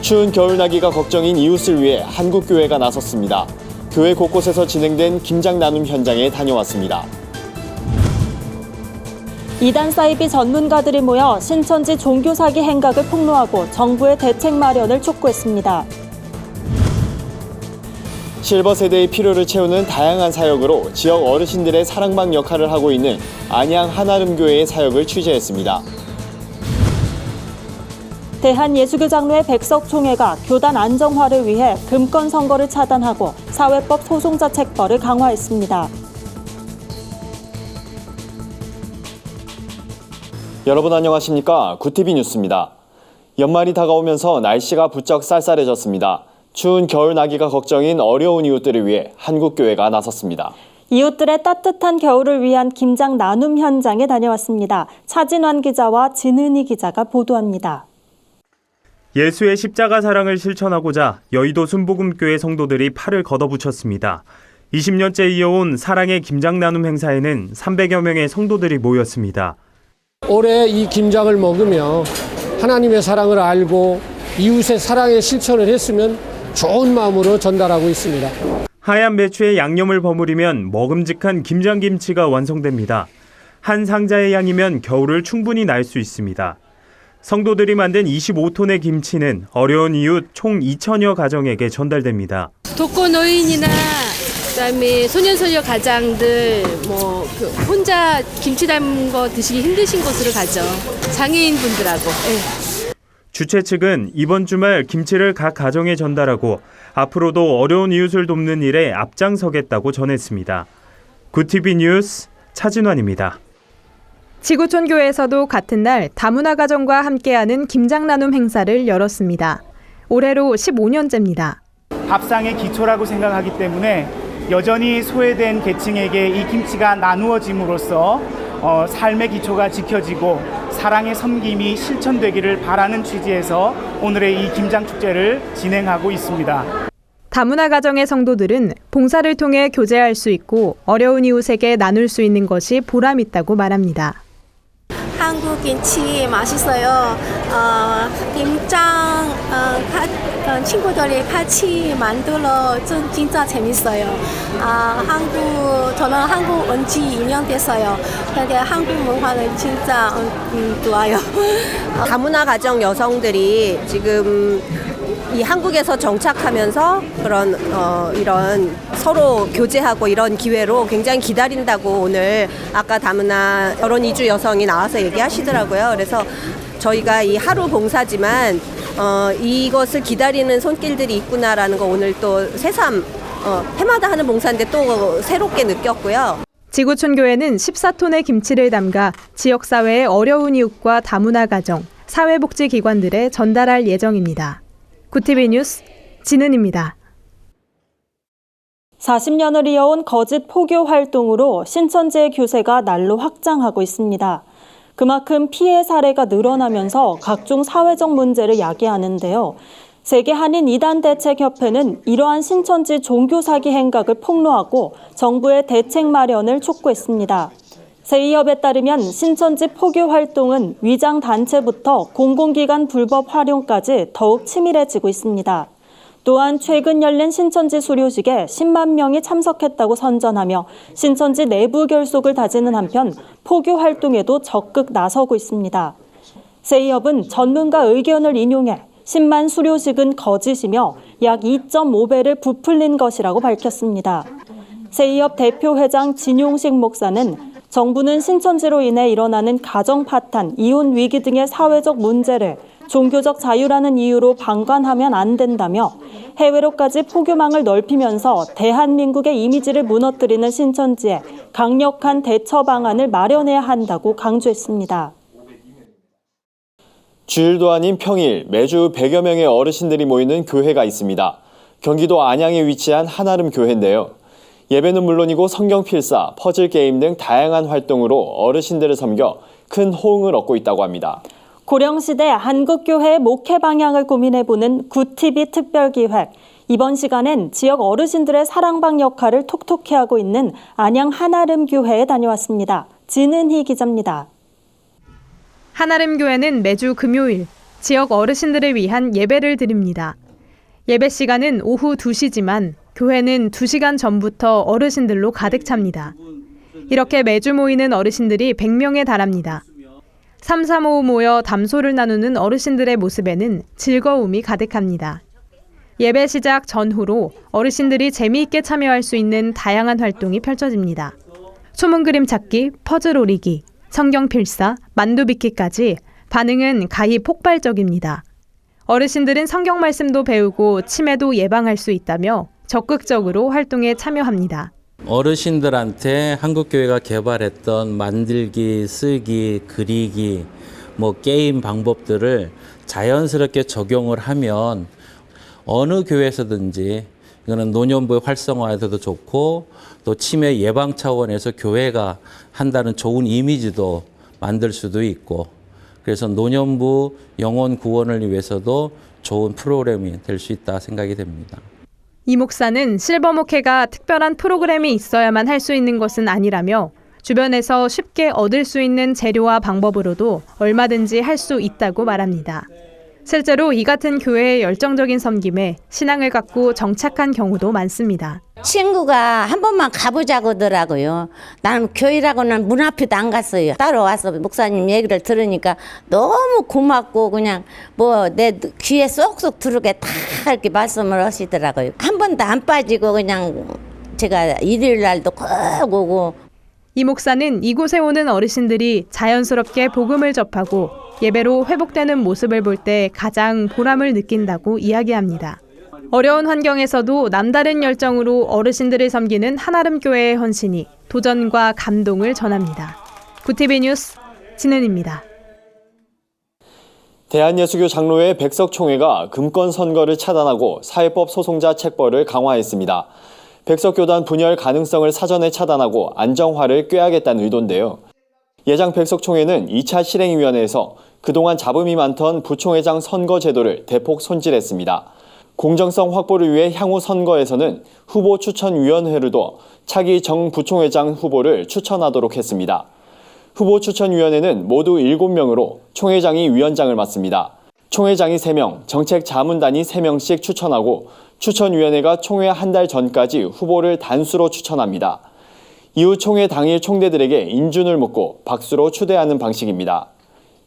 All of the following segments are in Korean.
추운 겨울나기가 걱정인 이웃을 위해 한국교회가 나섰습니다. 교회 곳곳에서 진행된 김장 나눔 현장에 다녀왔습니다. 이단 사이비 전문가들이 모여 신천지 종교 사기 행각을 폭로하고 정부의 대책 마련을 촉구했습니다. 실버 세대의 필요를 채우는 다양한 사역으로 지역 어르신들의 사랑방 역할을 하고 있는 안양 한아름교회의 사역을 취재했습니다. 대한예수교장로회 백석총회가 교단 안정화를 위해 금권 선거를 차단하고 사회법 소송자 책벌을 강화했습니다. 여러분 안녕하십니까? 구티비 뉴스입니다. 연말이 다가오면서 날씨가 부쩍 쌀쌀해졌습니다. 추운 겨울나기가 걱정인 어려운 이웃들을 위해 한국교회가 나섰습니다. 이웃들의 따뜻한 겨울을 위한 김장 나눔 현장에 다녀왔습니다. 차진환 기자와 진은희 기자가 보도합니다. 예수의 십자가 사랑을 실천하고자 여의도 순복음교회 성도들이 팔을 걷어붙였습니다. 20년째 이어온 사랑의 김장 나눔 행사에는 300여 명의 성도들이 모였습니다. 올해 이 김장을 먹으며 하나님의 사랑을 알고 이웃의 사랑의 실천을 했으면 좋은 마음으로 전달하고 있습니다. 하얀 배추에 양념을 버무리면 먹음직한 김장김치가 완성됩니다. 한 상자의 양이면 겨울을 충분히 날 수 있습니다. 성도들이 만든 25톤의 김치는 어려운 이웃 총 2,000여 가정에게 전달됩니다. 독거노인이나 그다음에 소년소녀 가장들 혼자 김치 담은 거 드시기 힘드신 곳으로 가죠. 장애인 분들하고. 네. 주최 측은 이번 주말 김치를 각 가정에 전달하고 앞으로도 어려운 이웃을 돕는 일에 앞장서겠다고 전했습니다. 구티비 뉴스 차진환입니다. 지구촌교회에서도 같은 날 다문화 가정과 함께하는 김장 나눔 행사를 열었습니다. 올해로 15년째입니다. 밥상의 기초라고 생각하기 때문에 여전히 소외된 계층에게 이 김치가 나누어짐으로써 삶의 기초가 지켜지고 사랑의 섬김이 실천되기를 바라는 취지에서 오늘의 이 김장축제를 진행하고 있습니다. 다문화 가정의 성도들은 봉사를 통해 교제할 수 있고 어려운 이웃에게 나눌 수 있는 것이 보람 있다고 말합니다. 한국 김치 맛있어요. 김장 친구들이 같이 만들어 진짜 재밌어요. 저는 한국 온 지 2년 됐어요. 근데 한국 문화는 진짜 좋아요. 다문화 가정 여성들이 지금 이 한국에서 정착하면서 그런 이런 서로 교제하고 이런 기회로 굉장히 기다린다고 오늘 아까 다문화 결혼 이주 여성이 나와서 얘기하시더라고요. 그래서 저희가 이 하루 봉사지만 이것을 기다리는 손길들이 있구나라는 거 오늘 또 새삼 해마다 하는 봉사인데 또 새롭게 느꼈고요. 지구촌교회는 14톤의 김치를 담가 지역사회의 어려운 이웃과 다문화 가정, 사회복지기관들에 전달할 예정입니다. 구티비 뉴스 진은입니다. 40년을 이어온 거짓 포교 활동으로 신천지의 교세가 날로 확장하고 있습니다. 그만큼 피해 사례가 늘어나면서 각종 사회적 문제를 야기하는데요. 세계 한인 이단 대책협회는 이러한 신천지 종교 사기 행각을 폭로하고 정부의 대책 마련을 촉구했습니다. 세이협에 따르면 신천지 포교 활동은 위장 단체부터 공공기관 불법 활용까지 더욱 치밀해지고 있습니다. 또한 최근 열린 신천지 수료식에 10만 명이 참석했다고 선전하며 신천지 내부 결속을 다지는 한편 포교 활동에도 적극 나서고 있습니다. 세이협은 전문가 의견을 인용해 10만 수료식은 거짓이며 약 2.5배를 부풀린 것이라고 밝혔습니다. 세이협 대표회장 진용식 목사는 정부는 신천지로 인해 일어나는 가정 파탄, 이혼 위기 등의 사회적 문제를 종교적 자유라는 이유로 방관하면 안 된다며 해외로까지 포교망을 넓히면서 대한민국의 이미지를 무너뜨리는 신천지에 강력한 대처 방안을 마련해야 한다고 강조했습니다. 주일도 아닌 평일 매주 100여 명의 어르신들이 모이는 교회가 있습니다. 경기도 안양에 위치한 한아름 교회인데요. 예배는 물론이고 성경 필사, 퍼즐 게임 등 다양한 활동으로 어르신들을 섬겨 큰 호응을 얻고 있다고 합니다. 고령시대 한국교회의 목회 방향을 고민해보는 구티비 특별기획. 이번 시간엔 지역 어르신들의 사랑방 역할을 톡톡히 하고 있는 안양 한아름 교회에 다녀왔습니다. 진은희 기자입니다. 한아름 교회는 매주 금요일 지역 어르신들을 위한 예배를 드립니다. 예배 시간은 오후 2시지만 교회는 2시간 전부터 어르신들로 가득 찹니다. 이렇게 매주 모이는 어르신들이 100명에 달합니다. 335 모여 담소를 나누는 어르신들의 모습에는 즐거움이 가득합니다. 예배 시작 전후로 어르신들이 재미있게 참여할 수 있는 다양한 활동이 펼쳐집니다. 소문 그림 찾기, 퍼즐 오리기, 성경 필사, 만두 빚기까지 반응은 가히 폭발적입니다. 어르신들은 성경 말씀도 배우고 치매도 예방할 수 있다며 적극적으로 활동에 참여합니다. 어르신들한테 한국교회가 개발했던 만들기, 쓰기, 그리기, 게임 방법들을 자연스럽게 적용을 하면 어느 교회에서든지 이거는 노년부의 활성화에서도 좋고 또 치매 예방 차원에서 교회가 한다는 좋은 이미지도 만들 수도 있고 그래서 노년부 영혼 구원을 위해서도 좋은 프로그램이 될 수 있다 생각이 됩니다. 이 목사는 실버목회가 특별한 프로그램이 있어야만 할 수 있는 것은 아니라며 주변에서 쉽게 얻을 수 있는 재료와 방법으로도 얼마든지 할 수 있다고 말합니다. 실제로 이 같은 교회의 열정적인 섬김에 신앙을 갖고 정착한 경우도 많습니다. 친구가 한 번만 가보자고 하더라고요. 나는 교회라고는 문 앞에도 안 갔어요. 따라와서 목사님 얘기를 들으니까 너무 고맙고 그냥 내 귀에 쏙쏙 들어오게 다 이렇게 말씀을 하시더라고요. 한 번도 안 빠지고 그냥 제가 일요일 날도 꼭 오고. 이 목사는 이곳에 오는 어르신들이 자연스럽게 복음을 접하고 예배로 회복되는 모습을 볼 때 가장 보람을 느낀다고 이야기합니다. 어려운 환경에서도 남다른 열정으로 어르신들을 섬기는 한아름 교회의 헌신이 도전과 감동을 전합니다. 구티비 뉴스 진은입니다. 대한예수교 장로회 백석총회가 금권 선거를 차단하고 사회법 소송자 책벌을 강화했습니다. 백석교단 분열 가능성을 사전에 차단하고 안정화를 꾀하겠다는 의도인데요. 예장 백석총회는 2차 실행위원회에서 그동안 잡음이 많던 부총회장 선거 제도를 대폭 손질했습니다. 공정성 확보를 위해 향후 선거에서는 후보 추천위원회를 둬 차기 정 부총회장 후보를 추천하도록 했습니다. 후보 추천위원회는 모두 7명으로 총회장이 위원장을 맡습니다. 총회장이 3명, 정책자문단이 3명씩 추천하고 추천위원회가 총회 한 달 전까지 후보를 단수로 추천합니다. 이후 총회 당일 총대들에게 인준을 묻고 박수로 추대하는 방식입니다.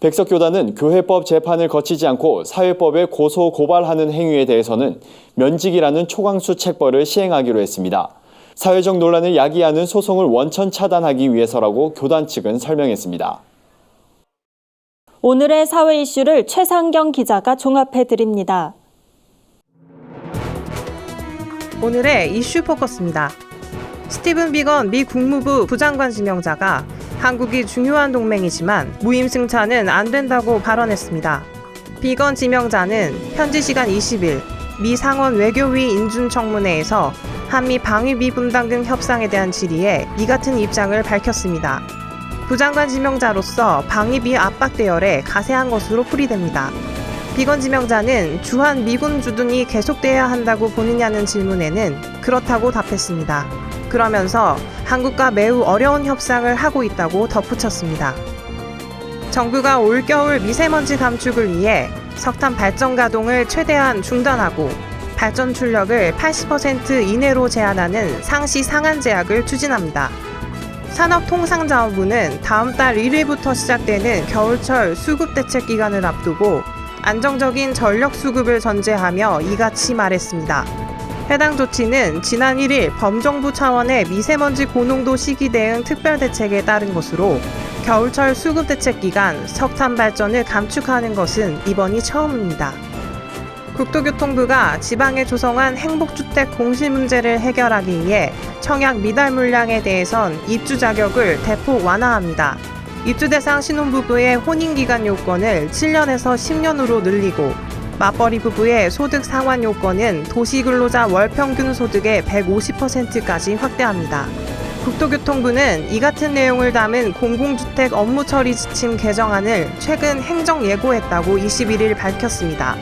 백석교단은 교회법 재판을 거치지 않고 사회법에 고소 고발하는 행위에 대해서는 면직이라는 초강수 책벌을 시행하기로 했습니다. 사회적 논란을 야기하는 소송을 원천 차단하기 위해서라고 교단 측은 설명했습니다. 오늘의 사회 이슈를 최상경 기자가 종합해드립니다. 오늘의 이슈 포커스입니다. 스티븐 비건 미 국무부 부장관 지명자가 한국이 중요한 동맹이지만 무임승차는 안 된다고 발언했습니다. 비건 지명자는 현지 시간 20일 미 상원 외교위 인준청문회에서 한미 방위비 분담 등 협상에 대한 질의에 이 같은 입장을 밝혔습니다. 부장관 지명자로서 방위비 압박 대열에 가세한 것으로 풀이됩니다. 비건 지명자는 주한 미군 주둔이 계속돼야 한다고 보느냐는 질문에는 그렇다고 답했습니다. 그러면서 한국과 매우 어려운 협상을 하고 있다고 덧붙였습니다. 정부가 올겨울 미세먼지 감축을 위해 석탄 발전 가동을 최대한 중단하고 발전 출력을 80% 이내로 제한하는 상시 상한 제약을 추진합니다. 산업통상자원부는 다음 달 1일부터 시작되는 겨울철 수급 대책 기간을 앞두고 안정적인 전력 수급을 전제하며 이같이 말했습니다. 해당 조치는 지난 1일 범정부 차원의 미세먼지 고농도 시기 대응 특별대책에 따른 것으로 겨울철 수급 대책 기간 석탄 발전을 감축하는 것은 이번이 처음입니다. 국토교통부가 지방에 조성한 행복주택 공시 문제를 해결하기 위해 청약 미달 물량에 대해선 입주 자격을 대폭 완화합니다. 입주 대상 신혼부부의 혼인기간 요건을 7년에서 10년으로 늘리고 맞벌이 부부의 소득 상환 요건은 도시근로자 월평균 소득의 150%까지 확대합니다. 국토교통부는 이 같은 내용을 담은 공공주택 업무 처리 지침 개정안을 최근 행정 예고했다고 21일 밝혔습니다.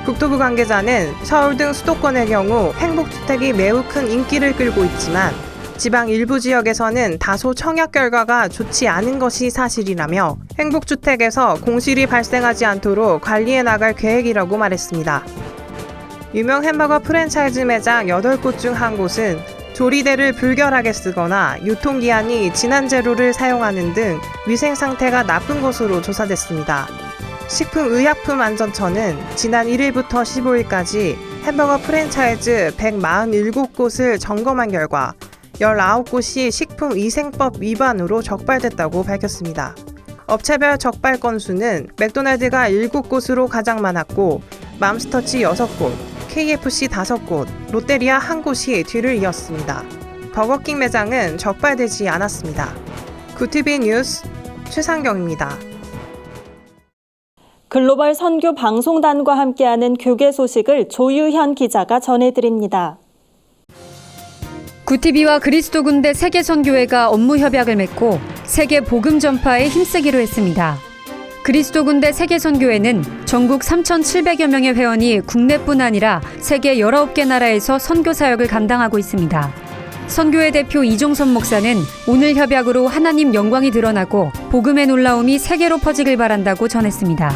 국토부 관계자는 서울 등 수도권의 경우 행복주택이 매우 큰 인기를 끌고 있지만 지방 일부 지역에서는 다소 청약 결과가 좋지 않은 것이 사실이라며 행복주택에서 공실이 발생하지 않도록 관리해 나갈 계획이라고 말했습니다. 유명 햄버거 프랜차이즈 매장 8곳 중 한 곳은 조리대를 불결하게 쓰거나 유통기한이 지난 재료를 사용하는 등 위생 상태가 나쁜 것으로 조사됐습니다. 식품의약품안전처는 지난 1일부터 15일까지 햄버거 프랜차이즈 147곳을 점검한 결과 19곳이 식품위생법 위반으로 적발됐다고 밝혔습니다. 업체별 적발 건수는 맥도날드가 7곳으로 가장 많았고 맘스터치 6곳, KFC 5곳, 롯데리아 1곳이 뒤를 이었습니다. 버거킹 매장은 적발되지 않았습니다. 구티비 뉴스 최상경입니다. 글로벌 선교 방송단과 함께하는 교계 소식을 조유현 기자가 전해드립니다. 구티비와 그리스도군대 세계선교회가 업무 협약을 맺고 세계 복음 전파에 힘쓰기로 했습니다. 그리스도군대 세계선교회는 전국 3,700여 명의 회원이 국내뿐 아니라 세계 19개 나라에서 선교 사역을 감당하고 있습니다. 선교회 대표 이종선 목사는 오늘 협약으로 하나님 영광이 드러나고 복음의 놀라움이 세계로 퍼지길 바란다고 전했습니다.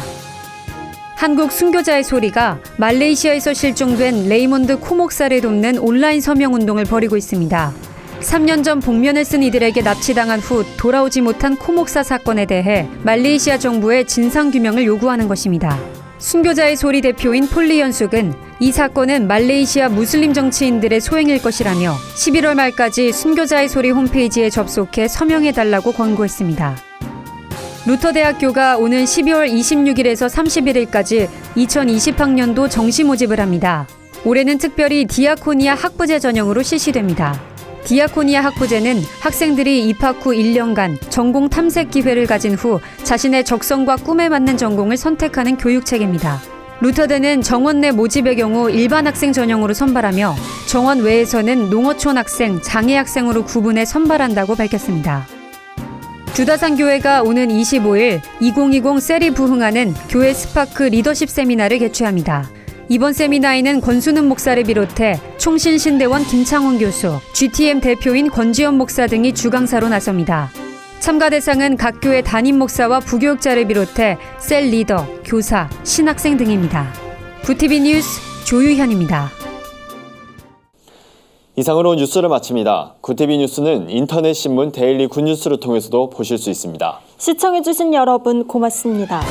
한국 순교자의 소리가 말레이시아에서 실종된 레이몬드 코 목사를 돕는 온라인 서명운동을 벌이고 있습니다. 3년 전 복면을 쓴 이들에게 납치당한 후 돌아오지 못한 코 목사 사건에 대해 말레이시아 정부의 진상규명을 요구하는 것입니다. 순교자의 소리 대표인 폴리 연숙은 이 사건은 말레이시아 무슬림 정치인들의 소행일 것이라며 11월 말까지 순교자의 소리 홈페이지에 접속해 서명해달라고 권고했습니다. 루터대학교가 오는 12월 26일에서 31일까지 2020학년도 정시 모집을 합니다. 올해는 특별히 디아코니아 학부제 전형으로 실시됩니다. 디아코니아 학부제는 학생들이 입학 후 1년간 전공 탐색 기회를 가진 후 자신의 적성과 꿈에 맞는 전공을 선택하는 교육체계입니다. 루터대는 정원 내 모집의 경우 일반 학생 전형으로 선발하며 정원 외에서는 농어촌 학생, 장애 학생으로 구분해 선발한다고 밝혔습니다. 주다산교회가 오는 25일 2020 셀이 부흥하는 교회 스파크 리더십 세미나를 개최합니다. 이번 세미나에는 권순은 목사를 비롯해 총신신대원 김창훈 교수, GTM 대표인 권지현 목사 등이 주강사로 나섭니다. 참가 대상은 각 교회 담임 목사와 부교육자를 비롯해 셀 리더, 교사, 신학생 등입니다. 구티비 뉴스 조유현입니다. 이상으로 뉴스를 마칩니다. 구티비 뉴스는 인터넷 신문 데일리 굿뉴스를 통해서도 보실 수 있습니다. 시청해주신 여러분 고맙습니다.